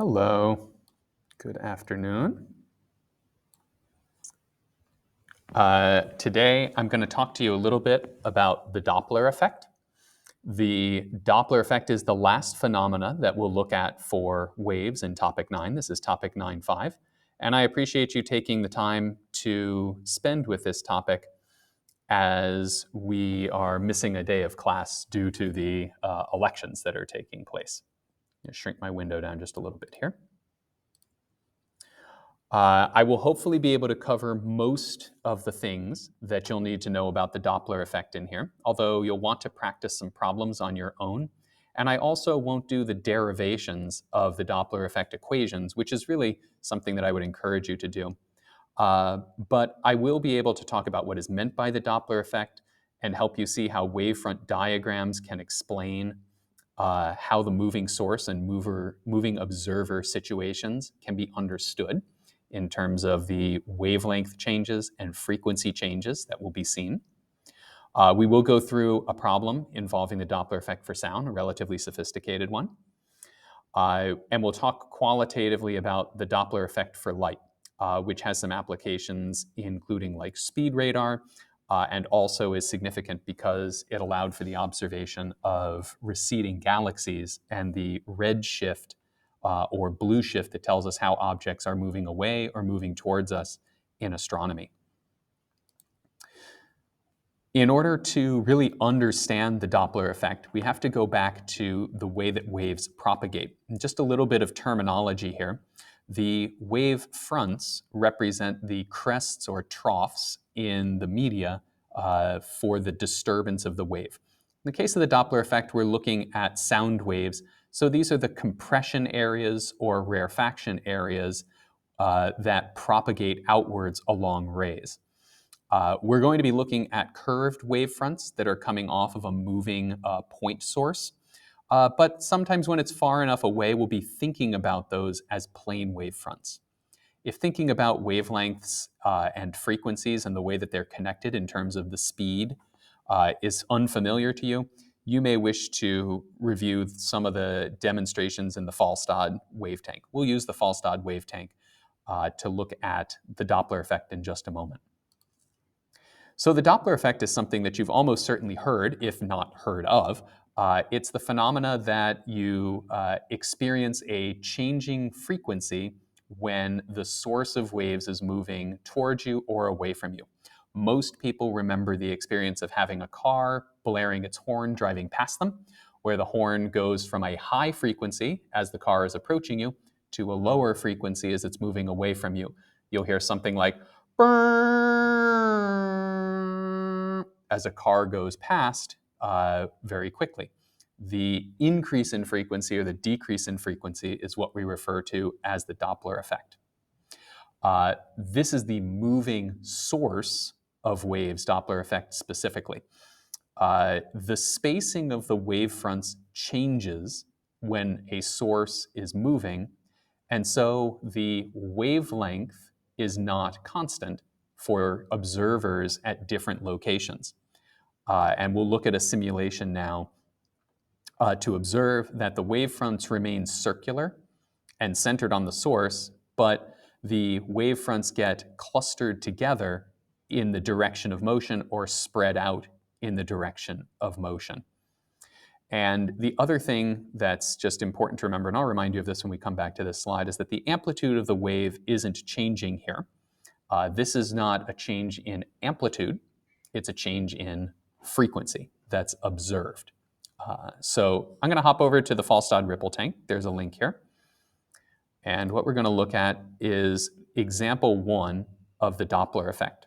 Hello, good afternoon. Today I'm going to talk to you a little bit about the Doppler effect. The Doppler effect is the last phenomena that we'll look at for waves in topic 9. This is topic 9.5. And I appreciate you taking the time to spend with this topic as we are missing a day of class due to the elections that are taking place. I'm going to shrink my window down just a little bit here. I will hopefully be able to cover most of the things that you'll need to know about the Doppler effect in here, although you'll want to practice some problems on your own. And I also won't do the derivations of the Doppler effect equations, which is really something that I would encourage you to do. But I will be able to talk about what is meant by the Doppler effect and help you see how wavefront diagrams can explain how the moving source and moving observer situations can be understood in terms of the wavelength changes and frequency changes that will be seen. We will go through a problem involving the Doppler effect for sound, a relatively sophisticated one. And we'll talk qualitatively about the Doppler effect for light, which has some applications including like speed radar, and also is significant because it allowed for the observation of receding galaxies and the red shift or blue shift that tells us how objects are moving away or moving towards us in astronomy. In order to really understand the Doppler effect, we have to go back to the way that waves propagate. And just a little bit of terminology here. The wave fronts represent the crests or troughs in the media for the disturbance of the wave. In the case of the Doppler effect, we're looking at sound waves. So these are the compression areas or rarefaction areas that propagate outwards along rays. We're going to be looking at curved wavefronts that are coming off of a moving point source. But sometimes when it's far enough away, we'll be thinking about those as plane wavefronts. If thinking about wavelengths and frequencies and the way that they're connected in terms of the speed is unfamiliar to you, you may wish to review some of the demonstrations in the Fallstad wave tank. We'll use the Fallstad wave tank to look at the Doppler effect in just a moment. So the Doppler effect is something that you've almost certainly heard, if not heard of. It's the phenomena that you experience a changing frequency when the source of waves is moving towards you or away from you. Most people remember the experience of having a car blaring its horn driving past them, where the horn goes from a high frequency as the car is approaching you to a lower frequency as it's moving away from you. You'll hear something like "brrrr" as a car goes past very quickly. The increase in frequency or the decrease in frequency is what we refer to as the Doppler effect. This is the moving source of waves, Doppler effect specifically. The spacing of the wavefronts changes when a source is moving, and so the wavelength is not constant for observers at different locations. And we'll look at a simulation now to observe that the wavefronts remain circular and centered on the source, but the wavefronts get clustered together in the direction of motion or spread out in the direction of motion. And the other thing that's just important to remember, and I'll remind you of this when we come back to this slide, is that the amplitude of the wave isn't changing here. This is not a change in amplitude, it's a change in frequency that's observed. So I'm going to hop over to the Fallstad ripple tank. There's a link here. And what we're going to look at is example 1 of the Doppler effect.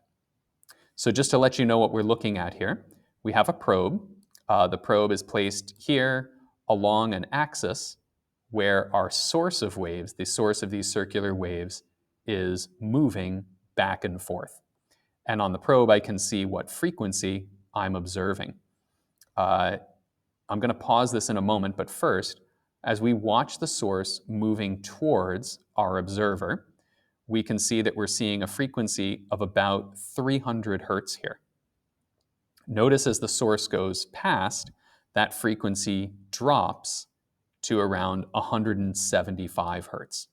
So just to let you know what we're looking at here, we have a probe. The probe is placed here along an axis where our source of waves, the source of these circular waves, is moving back and forth. And on the probe, I can see what frequency I'm observing. I'm going to pause this in a moment, but first, as we watch the source moving towards our observer, we can see that we're seeing a frequency of about 300 hertz here. Notice as the source goes past, that frequency drops to around 175 hertz.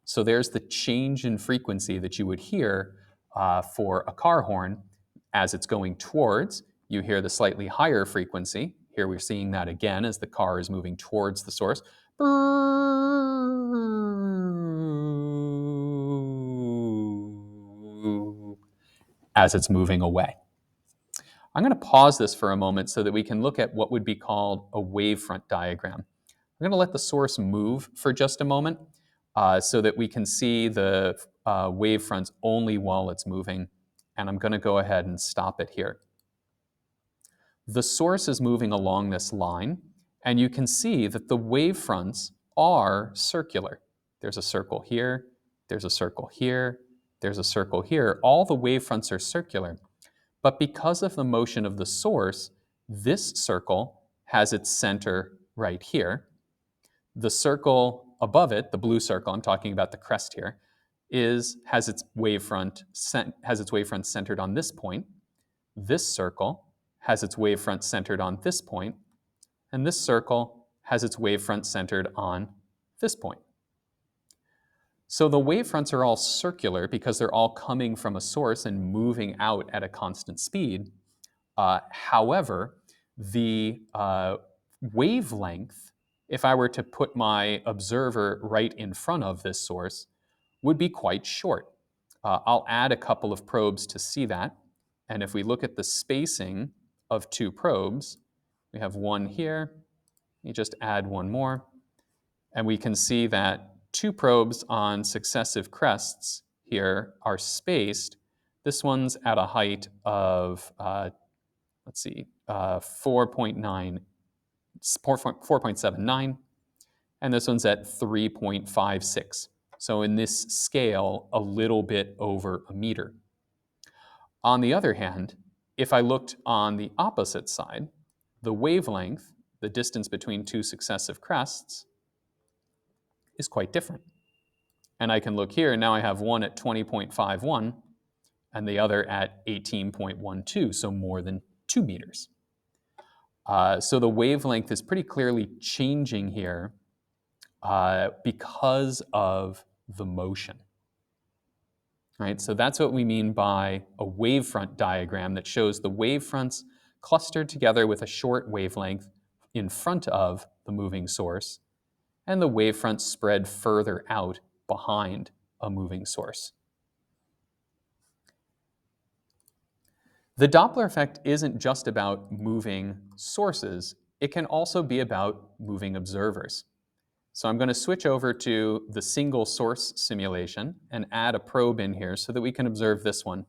So there's the change in frequency that you would hear for a car horn as it's going towards. You hear the slightly higher frequency. Here we're seeing that again as the car is moving towards the source. As it's moving away. I'm going to pause this for a moment so that we can look at what would be called a wavefront diagram. I'm going to let the source move for just a moment so that we can see the wavefronts only while it's moving. And I'm going to go ahead and stop it here. The source is moving along this line, and you can see that the wavefronts are circular. There's a circle here, there's a circle here, there's a circle here. All the wavefronts are circular. But because of the motion of the source, this circle has its center right here. The circle above it, the blue circle, I'm talking about the crest here, has its wavefront centered on this point. This circle has its wavefront centered on this point, and this circle has its wavefront centered on this point. So the wavefronts are all circular because they're all coming from a source and moving out at a constant speed. However, the wavelength, if I were to put my observer right in front of this source, would be quite short. I'll add a couple of probes to see that. And if we look at the spacing of two probes, we have one here. You just add one more. And we can see that two probes on successive crests here are spaced. This one's at a height of, 4.79, and this one's at 3.56. So in this scale, a little bit over a meter. On the other hand, if I looked on the opposite side, the wavelength, the distance between two successive crests, is quite different. And I can look here, and now I have one at 20.51 and the other at 18.12, so more than 2 meters. So the wavelength is pretty clearly changing here because of the motion. Right? So that's what we mean by a wavefront diagram that shows the wavefronts clustered together with a short wavelength in front of the moving source, and the wavefronts spread further out behind a moving source. The Doppler effect isn't just about moving sources, it can also be about moving observers. So I'm going to switch over to the single source simulation and add a probe in here so that we can observe this one.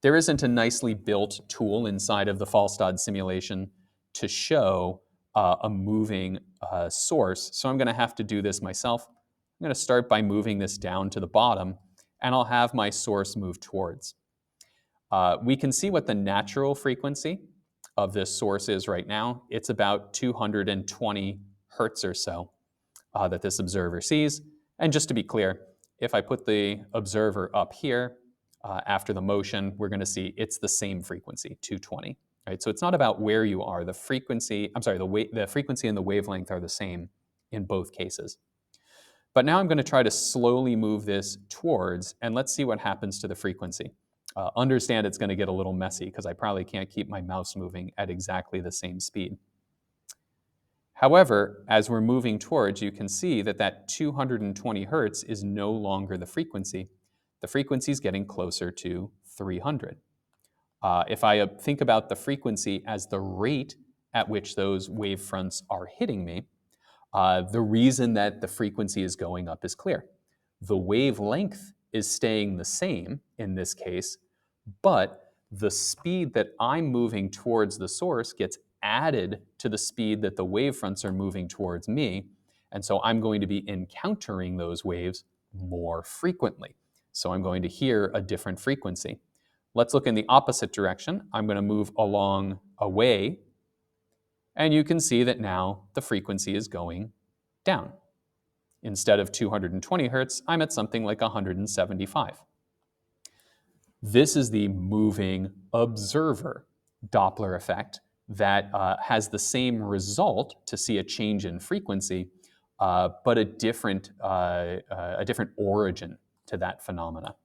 There isn't a nicely built tool inside of the Fallstad simulation to show a moving source, so I'm going to have to do this myself. I'm going to start by moving this down to the bottom, and I'll have my source move towards. We can see what the natural frequency of this source is right now. It's about 220 hertz or so that this observer sees. And just to be clear, if I put the observer up here after the motion, we're going to see it's the same frequency, 220. Right? So it's not about where you are. The frequency and the wavelength are the same in both cases. But now I'm going to try to slowly move this towards, and let's see what happens to the frequency. Understand it's going to get a little messy because I probably can't keep my mouse moving at exactly the same speed. However, as we're moving towards, you can see that that 220 hertz is no longer the frequency. The frequency is getting closer to 300. If I think about the frequency as the rate at which those wavefronts are hitting me, the reason that the frequency is going up is clear. The wavelength is staying the same in this case, but the speed that I'm moving towards the source gets added to the speed that the wavefronts are moving towards me, and so I'm going to be encountering those waves more frequently. So I'm going to hear a different frequency. Let's look in the opposite direction. I'm going to move along away, and you can see that now the frequency is going down. Instead of 220 hertz, I'm at something like 175. This is the moving observer Doppler effect that has the same result to see a change in frequency, but a different origin to that phenomena.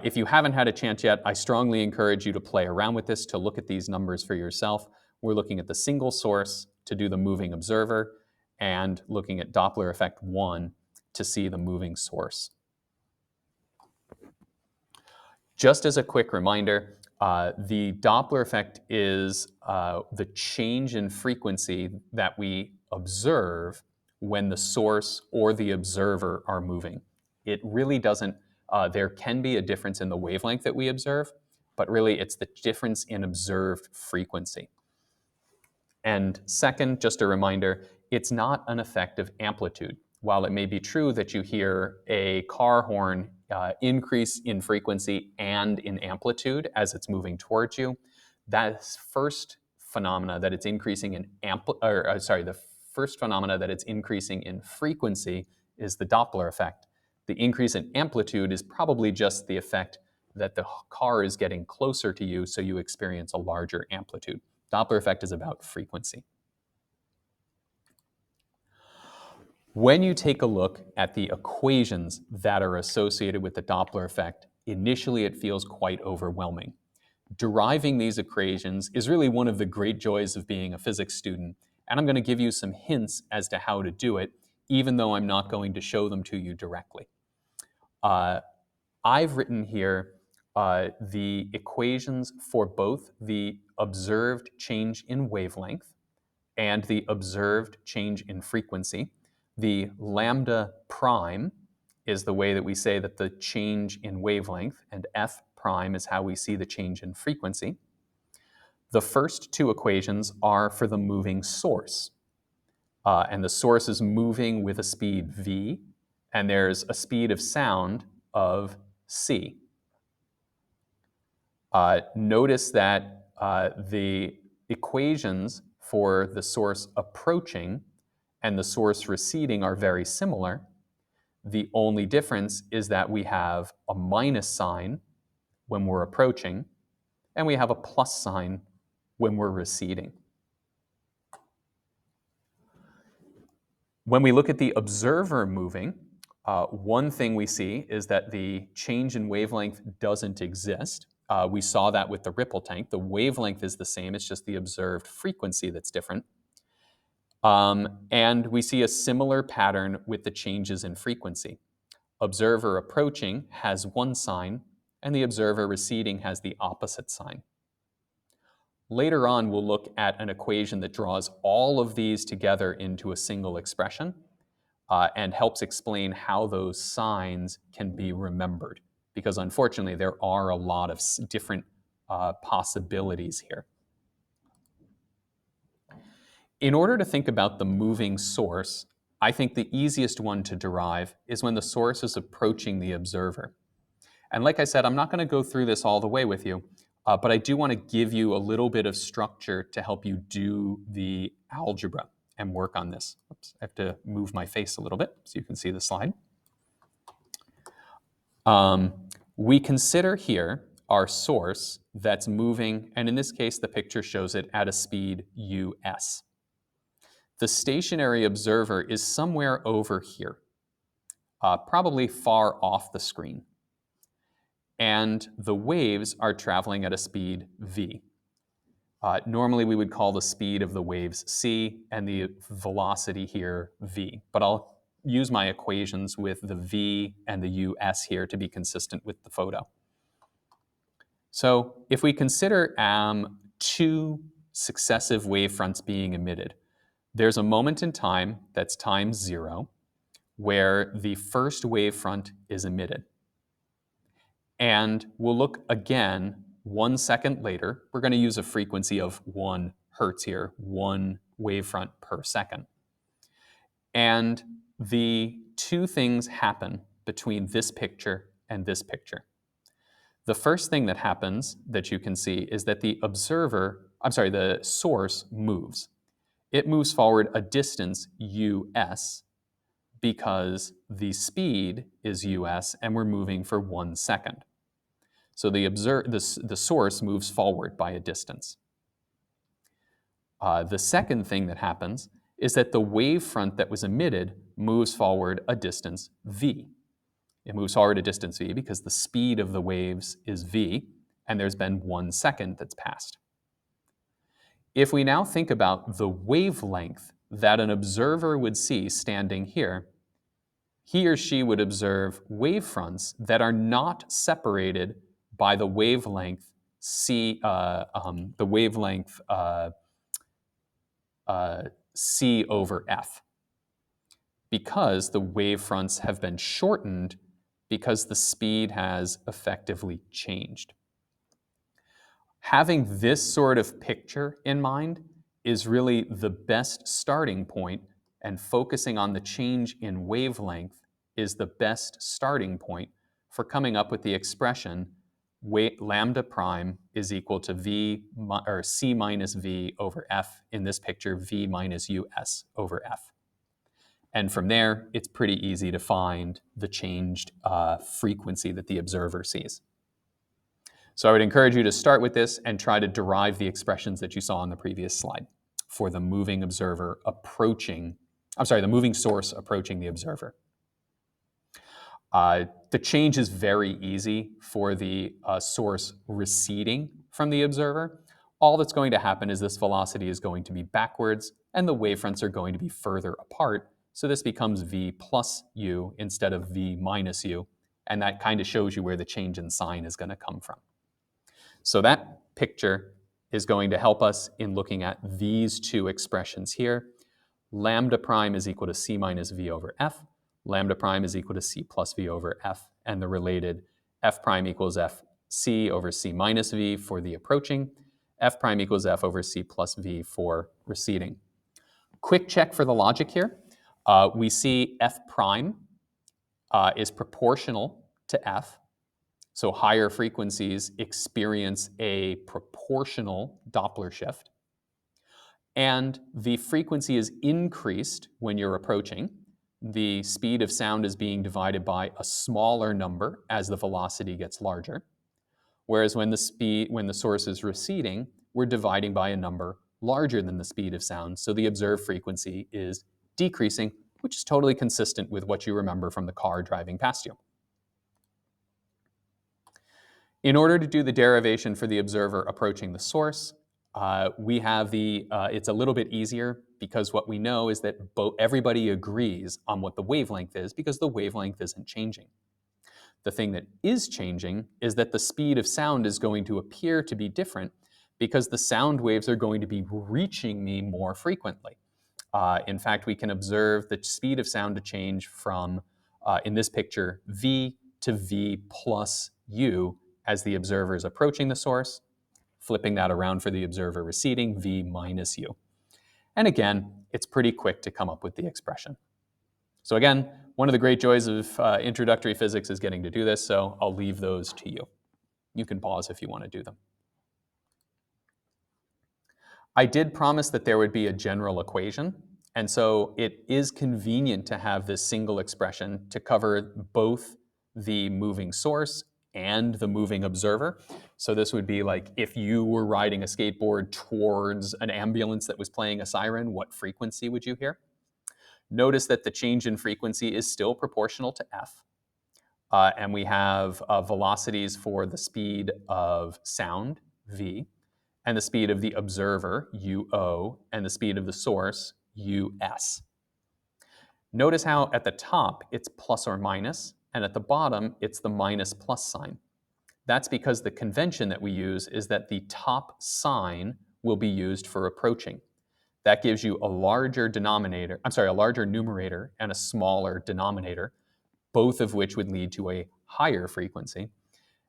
If you haven't had a chance yet, I strongly encourage you to play around with this, to look at these numbers for yourself. We're looking at the single source to do the moving observer, and looking at Doppler effect 1 to see the moving source. Just as a quick reminder, the Doppler effect is the change in frequency that we observe when the source or the observer are moving. It really doesn't, there can be a difference in the wavelength that we observe, but really it's the difference in observed frequency. And second, just a reminder, it's not an effect of amplitude. While it may be true that you hear a car horn increase in frequency and in amplitude as it's moving towards you, that first phenomena that it's increasing in the first phenomena that it's increasing in frequency is the Doppler effect. The increase in amplitude is probably just the effect that the car is getting closer to you, so you experience a larger amplitude. Doppler effect is about frequency. When you take a look at the equations that are associated with the Doppler effect, initially it feels quite overwhelming. Deriving these equations is really one of the great joys of being a physics student, and I'm going to give you some hints as to how to do it, even though I'm not going to show them to you directly. I've written here the equations for both the observed change in wavelength and the observed change in frequency. The lambda prime is the way that we say that the change in wavelength, and f prime is how we see the change in frequency. The first two equations are for the moving source. And the source is moving with a speed v, and there's a speed of sound of c. Notice that the equations for the source approaching and the source receding are very similar. The only difference is that we have a minus sign when we're approaching, and we have a plus sign when we're receding. When we look at the observer moving, one thing we see is that the change in wavelength doesn't exist. We saw that with the ripple tank. The wavelength is the same, it's just the observed frequency that's different. And we see a similar pattern with the changes in frequency. Observer approaching has one sign, and the observer receding has the opposite sign. Later on, we'll look at an equation that draws all of these together into a single expression and helps explain how those signs can be remembered, because unfortunately there are a lot of different possibilities here. In order to think about the moving source, I think the easiest one to derive is when the source is approaching the observer. And like I said, I'm not going to go through this all the way with you, but I do want to give you a little bit of structure to help you do the algebra and work on this. Oops, I have to move my face a little bit so you can see the slide. We consider here our source that's moving, and in this case, the picture shows it at a speed us. The stationary observer is somewhere over here, probably far off the screen. And the waves are traveling at a speed v. Normally we would call the speed of the waves c and the velocity here v, but I'll use my equations with the v and the us here to be consistent with the photo. So if we consider two successive wave fronts being emitted, there's a moment in time, that's time 0, where the first wave front is emitted. And we'll look again 1 second later. We're going to use a frequency of 1 hertz here, 1 wavefront per second. And the two things happen between this picture and this picture. The first thing that happens that you can see is that the source moves. It moves forward a distance us because the speed is us and we're moving for 1 second. So the source moves forward by a distance. The second thing that happens is that the wave front that was emitted moves forward a distance v. It moves forward a distance v because the speed of the waves is v, and there's been 1 second that's passed. If we now think about the wavelength that an observer would see standing here, he or she would observe wavefronts that are not separated by the wavelength c, c over f, because the wavefronts have been shortened because the speed has effectively changed. Having this sort of picture in mind is really the best starting point, and focusing on the change in wavelength is the best starting point for coming up with the expression lambda prime is equal to v or c minus v over f, in this picture v minus us over f. And from there, it's pretty easy to find the changed frequency that the observer sees. So I would encourage you to start with this and try to derive the expressions that you saw on the previous slide for the moving observer approaching, the moving source approaching the observer. The change is very easy for the source receding from the observer. All that's going to happen is this velocity is going to be backwards and the wavefronts are going to be further apart. So this becomes v plus u instead of v minus u. And that kind of shows you where the change in sign is going to come from. So that picture is going to help us in looking at these two expressions here. Lambda prime is equal to c minus v over f. Lambda prime is equal to c plus v over f. And the related f prime equals f c over c minus v for the approaching. F prime equals f over c plus v for receding. Quick check for the logic here. We see f prime is proportional to f. So higher frequencies experience a proportional Doppler shift. And the frequency is increased when you're approaching. The speed of sound is being divided by a smaller number as the velocity gets larger. Whereas when the source is receding, we're dividing by a number larger than the speed of sound. So the observed frequency is decreasing, which is totally consistent with what you remember from the car driving past you. In order to do the derivation for the observer approaching the source, we have it's a little bit easier because what we know is that everybody agrees on what the wavelength is because the wavelength isn't changing. The thing that is changing is that the speed of sound is going to appear to be different because the sound waves are going to be reaching me more frequently. In fact, we can observe the speed of sound to change from, in this picture, v to v plus u as the observer is approaching the source, flipping that around for the observer receding, v minus u. And again, it's pretty quick to come up with the expression. So again, one of the great joys of introductory physics is getting to do this, so I'll leave those to you. You can pause if you want to do them. I did promise that there would be a general equation, and so it is convenient to have this single expression to cover both the moving source and the moving observer. So this would be like if you were riding a skateboard towards an ambulance that was playing a siren, what frequency would you hear? Notice that the change in frequency is still proportional to f. And we have velocities for the speed of sound, v, and the speed of the observer, uo, and the speed of the source, us. Notice how at the top it's plus or minus, and at the bottom it's the minus plus sign. That's because the convention that we use is that the top sign will be used for approaching. That gives you a larger numerator and a smaller denominator, both of which would lead to a higher frequency.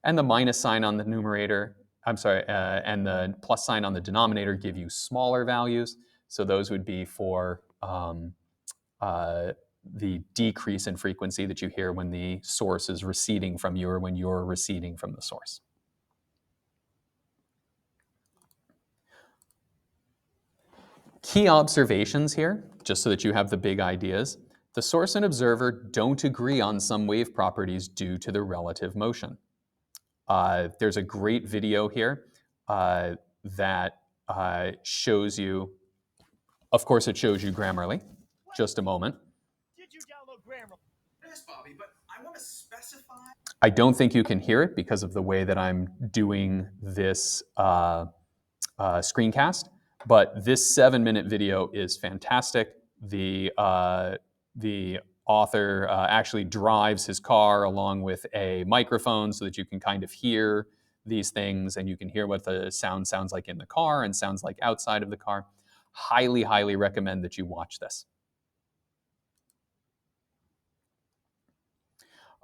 And the minus sign on the numerator, and the plus sign on the denominator give you smaller values. So those would be for the decrease in frequency that you hear when the source is receding from you or when you're receding from the source. Key observations here, just so that you have the big ideas. The source and observer don't agree on some wave properties due to the relative motion. There's a great video here that shows you Of course, it shows you Grammarly. Just a moment. Did you download Grammarly? Yes, Bobby, but I want to specify. I don't think you can hear it because of the way that I'm doing this screencast, but this 7-minute video is fantastic. The author actually drives his car along with a microphone so that you can kind of hear these things and you can hear what the sound sounds like in the car and sounds like outside of the car. Highly, highly recommend that you watch this.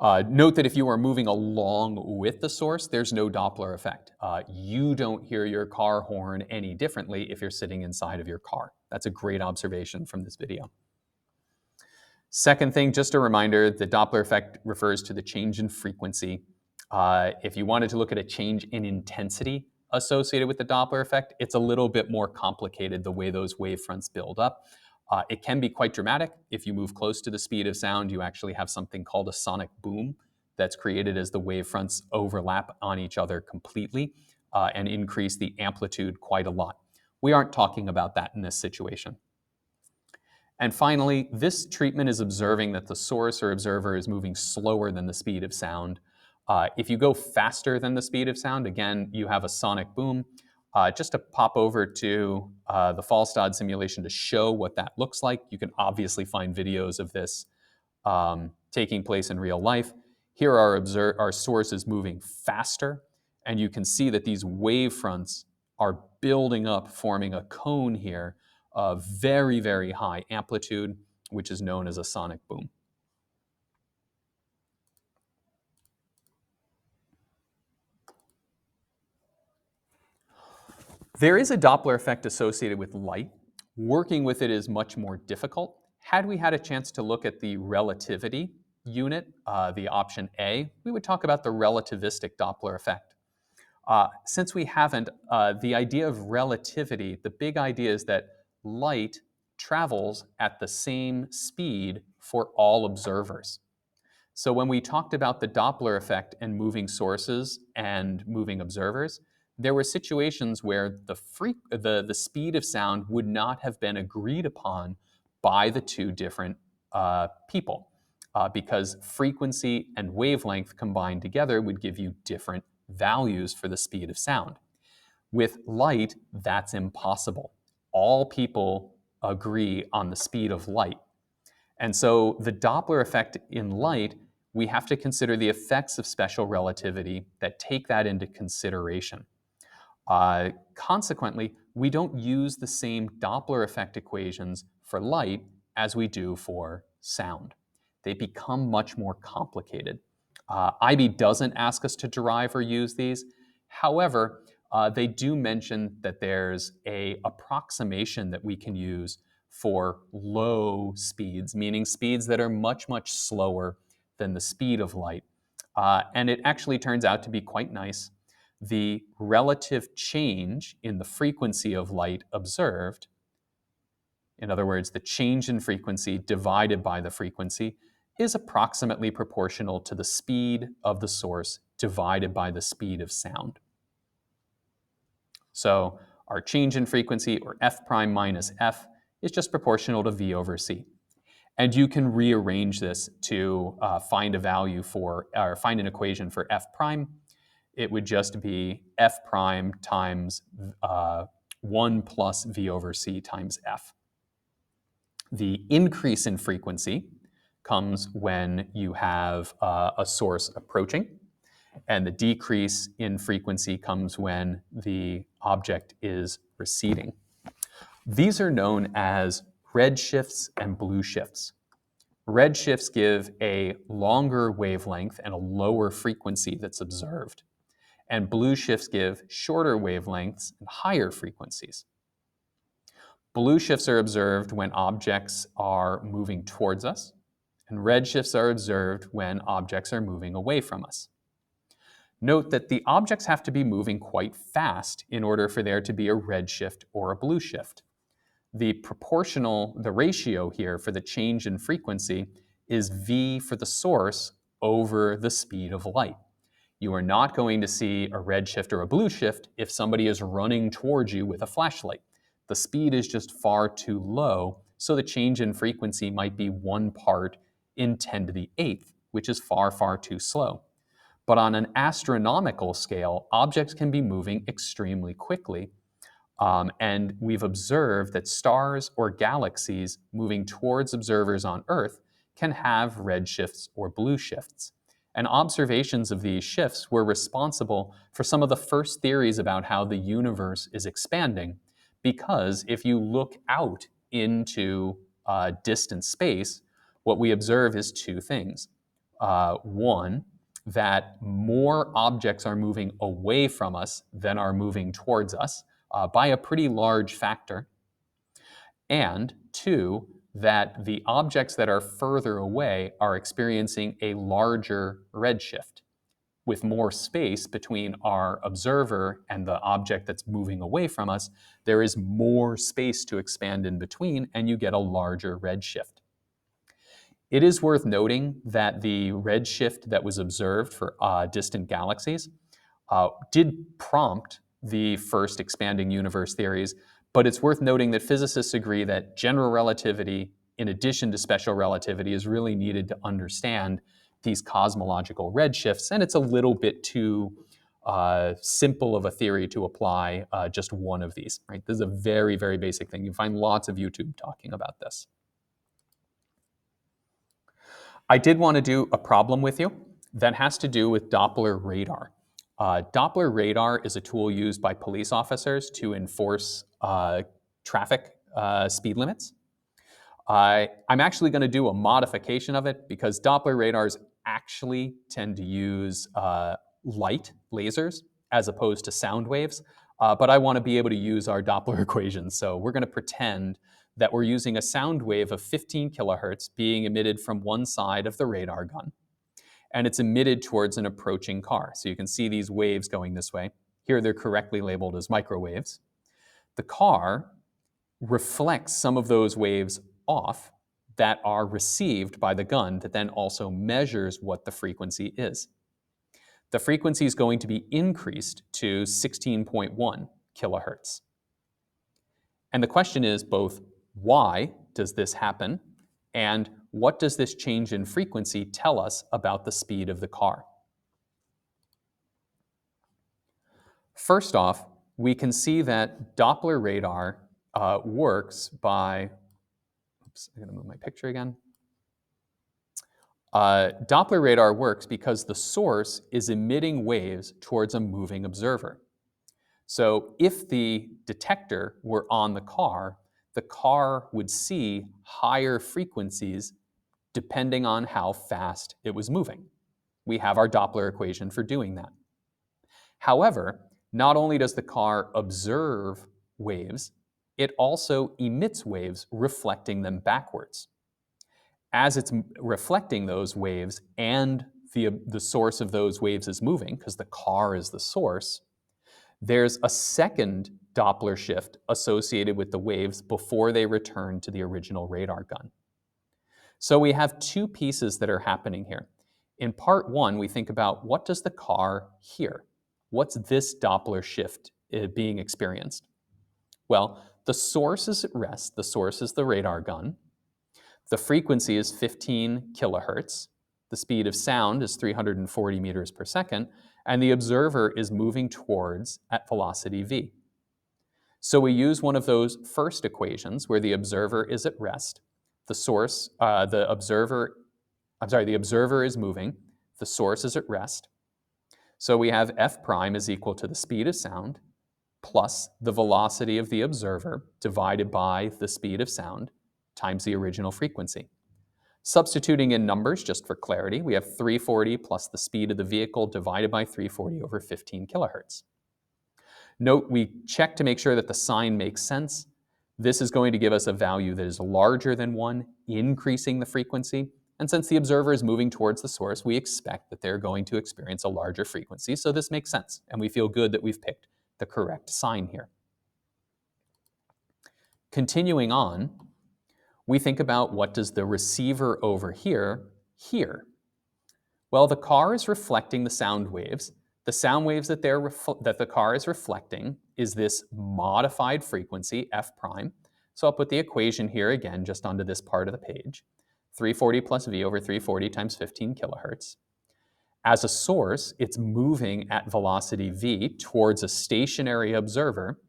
Note that if you are moving along with the source, there's no Doppler effect. You don't hear your car horn any differently if you're sitting inside of your car. That's a great observation from this video. Second thing, just a reminder, the Doppler effect refers to the change in frequency. If you wanted to look at a change in intensity associated with the Doppler effect, it's a little bit more complicated the way those wavefronts build up. It can be quite dramatic. If you move close to the speed of sound, you actually have something called a sonic boom that's created as the wavefronts overlap on each other completely and increase the amplitude quite a lot. We aren't talking about that in this situation. And finally, this treatment is observing that the source or observer is moving slower than the speed of sound. If you go faster than the speed of sound, again, you have a sonic boom. Just to pop over to the Fallstad simulation to show what that looks like, you can obviously find videos of this taking place in real life. Here our source is moving faster, and you can see that these wavefronts are building up, forming a cone here of very, very high amplitude, which is known as a sonic boom. There is a Doppler effect associated with light. Working with it is much more difficult. Had we had a chance to look at the relativity unit, the option A, we would talk about the relativistic Doppler effect. Since we haven't, the idea of relativity, the big idea is that light travels at the same speed for all observers. So when we talked about the Doppler effect and moving sources and moving observers, there were situations where the speed of sound would not have been agreed upon by the two different people because frequency and wavelength combined together would give you different values for the speed of sound. With light, that's impossible. All people agree on the speed of light. And so the Doppler effect in light, we have to consider the effects of special relativity that take that into consideration. Consequently, we don't use the same Doppler effect equations for light as we do for sound. They become much more complicated. IB doesn't ask us to derive or use these. However, they do mention that there's an approximation that we can use for low speeds, meaning speeds that are much, much slower than the speed of light. And it actually turns out to be quite nice. The relative change in the frequency of light observed, in other words, the change in frequency divided by the frequency, is approximately proportional to the speed of the source divided by the speed of sound. So our change in frequency, or f prime minus f, is just proportional to v over c. And you can rearrange this to find a value for, or find an equation for f prime. It would just be f prime times 1 plus v over c times f. The increase in frequency comes when you have a source approaching, and the decrease in frequency comes when the object is receding. These are known as red shifts and blue shifts. Red shifts give a longer wavelength and a lower frequency that's observed, and blue shifts give shorter wavelengths and higher frequencies. Blue shifts are observed when objects are moving towards us, and red shifts are observed when objects are moving away from us. Note that the objects have to be moving quite fast in order for there to be a red shift or a blue shift. The ratio here for the change in frequency is v for the source over the speed of light. You are not going to see a red shift or a blue shift if somebody is running towards you with a flashlight, The speed is just far too low, so the change in frequency might be 1 part in 10 to the 8th, which is far, far too slow. But on an astronomical scale, objects can be moving extremely quickly. And we've observed that stars or galaxies moving towards observers on Earth can have red shifts or blue shifts. And observations of these shifts were responsible for some of the first theories about how the universe is expanding. Because if you look out into distant space, what we observe is two things. One, that more objects are moving away from us than are moving towards us by a pretty large factor. And two, that the objects that are further away are experiencing a larger redshift. With more space between our observer and the object that's moving away from us, there is more space to expand in between, and you get a larger redshift. It is worth noting that the redshift that was observed for distant galaxies did prompt the first expanding universe theories, but it's worth noting that physicists agree that general relativity, in addition to special relativity, is really needed to understand these cosmological redshifts, and it's a little bit too simple of a theory to apply just one of these. Right? This is a very, very basic thing. You find lots of YouTube talking about this. I did want to do a problem with you that has to do with Doppler radar. Doppler radar is a tool used by police officers to enforce traffic speed limits. I'm actually going to do a modification of it because Doppler radars actually tend to use light lasers as opposed to sound waves. But I want to be able to use our Doppler equations. So we're going to pretend that we're using a sound wave of 15 kilohertz being emitted from one side of the radar gun. And it's emitted towards an approaching car. So you can see these waves going this way. Here they're correctly labeled as microwaves. The car reflects some of those waves off that are received by the gun that then also measures what the frequency is. The frequency is going to be increased to 16.1 kilohertz. And the question is both, why does this happen? And what does this change in frequency tell us about the speed of the car? First off, we can see that Doppler radar works by, oops, I'm going to move my picture again. Doppler radar works because the source is emitting waves towards a moving observer. So if the detector were on the car would see higher frequencies depending on how fast it was moving. We have our Doppler equation for doing that. However, not only does the car observe waves, it also emits waves, reflecting them backwards. As it's reflecting those waves and the source of those waves is moving, because the car is the source, there's a second Doppler shift associated with the waves before they return to the original radar gun. So we have two pieces that are happening here. In part one, we think about what does the car hear? What's this Doppler shift being experienced? Well, the source is at rest. The source is the radar gun. The frequency is 15 kilohertz. The speed of sound is 340 meters per second. And the observer is moving towards at velocity v. So we use one of those first equations where the observer is at rest. The observer is moving. The source is at rest. So we have f prime is equal to the speed of sound plus the velocity of the observer divided by the speed of sound times the original frequency. Substituting in numbers just for clarity, we have 340 plus the speed of the vehicle divided by 340 over 15 kilohertz. Note we check to make sure that the sign makes sense. This is going to give us a value that is larger than 1, increasing the frequency. And since the observer is moving towards the source, we expect that they're going to experience a larger frequency. So this makes sense. And we feel good that we've picked the correct sign here. Continuing on, we think about what does the receiver over here hear? Well, the car is reflecting the sound waves. The sound waves that the car is reflecting is this modified frequency, f prime. So I'll put the equation here again, just onto this part of the page. 340 plus v over 340 times 15 kilohertz. As a source, it's moving at velocity v towards a stationary observer.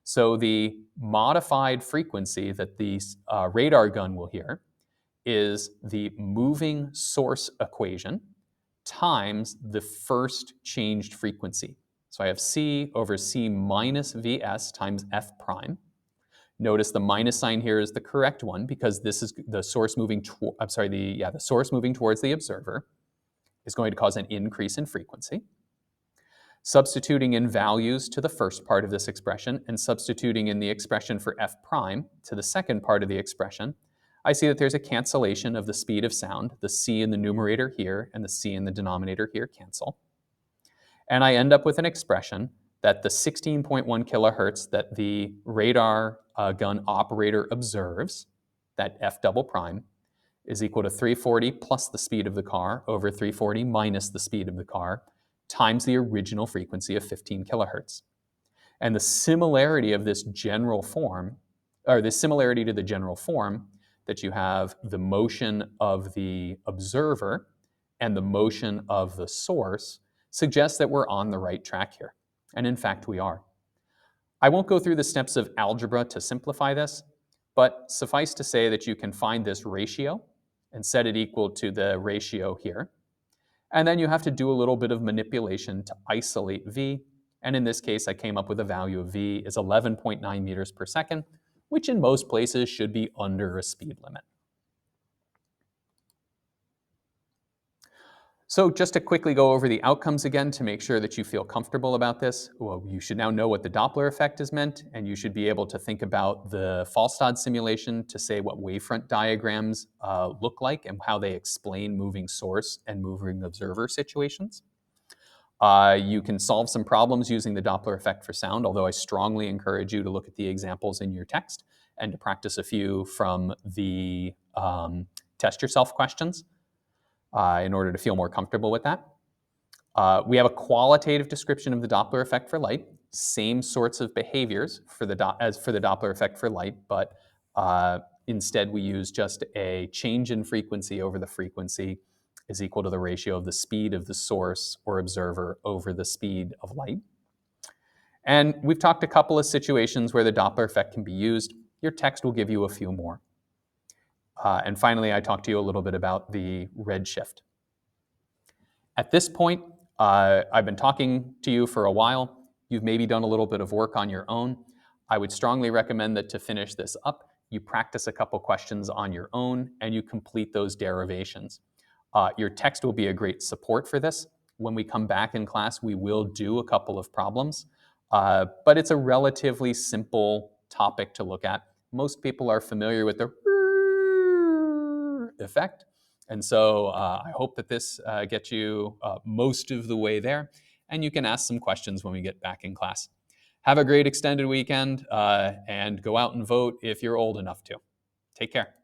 So the modified frequency that the radar gun will hear is the moving source equation times the first changed frequency. So I have c over c minus vs times f prime. Notice the minus sign here is the correct one because this is the source moving the source moving towards the observer is going to cause an increase in frequency. Substituting in values to the first part of this expression and substituting in the expression for f prime to the second part of the expression, I see that there's a cancellation of the speed of sound. The c in the numerator here and the c in the denominator here cancel. And I end up with an expression that the 16.1 kilohertz that the radar gun operator observes, that f double prime, is equal to 340 plus the speed of the car over 340 minus the speed of the car times the original frequency of 15 kilohertz. And the similarity of this general form, or the similarity to the general form, that you have the motion of the observer and the motion of the source, suggests that we're on the right track here. And in fact, we are. I won't go through the steps of algebra to simplify this, but suffice to say that you can find this ratio and set it equal to the ratio here. And then you have to do a little bit of manipulation to isolate v. And in this case, I came up with a value of v is 11.9 meters per second, which in most places should be under a speed limit. So just to quickly go over the outcomes again to make sure that you feel comfortable about this, well, you should now know what the Doppler effect is meant, and you should be able to think about the Fallstad simulation to say what wavefront diagrams look like and how they explain moving source and moving observer situations. You can solve some problems using the Doppler effect for sound, although I strongly encourage you to look at the examples in your text and to practice a few from the test yourself questions. In order to feel more comfortable with that. We have a qualitative description of the Doppler effect for light, same sorts of behaviors as for the Doppler effect for light, but instead we use just a change in frequency over the frequency is equal to the ratio of the speed of the source or observer over the speed of light. And we've talked a couple of situations where the Doppler effect can be used. Your text will give you a few more. And finally, I talked to you a little bit about the redshift. At this point, I've been talking to you for a while. You've maybe done a little bit of work on your own. I would strongly recommend that to finish this up, you practice a couple questions on your own and you complete those derivations. Your text will be a great support for this. When we come back in class, we will do a couple of problems, but it's a relatively simple topic to look at. Most people are familiar with the effect. And so I hope that this gets you most of the way there, and you can ask some questions when we get back in class. Have a great extended weekend, and go out and vote if you're old enough to. Take care.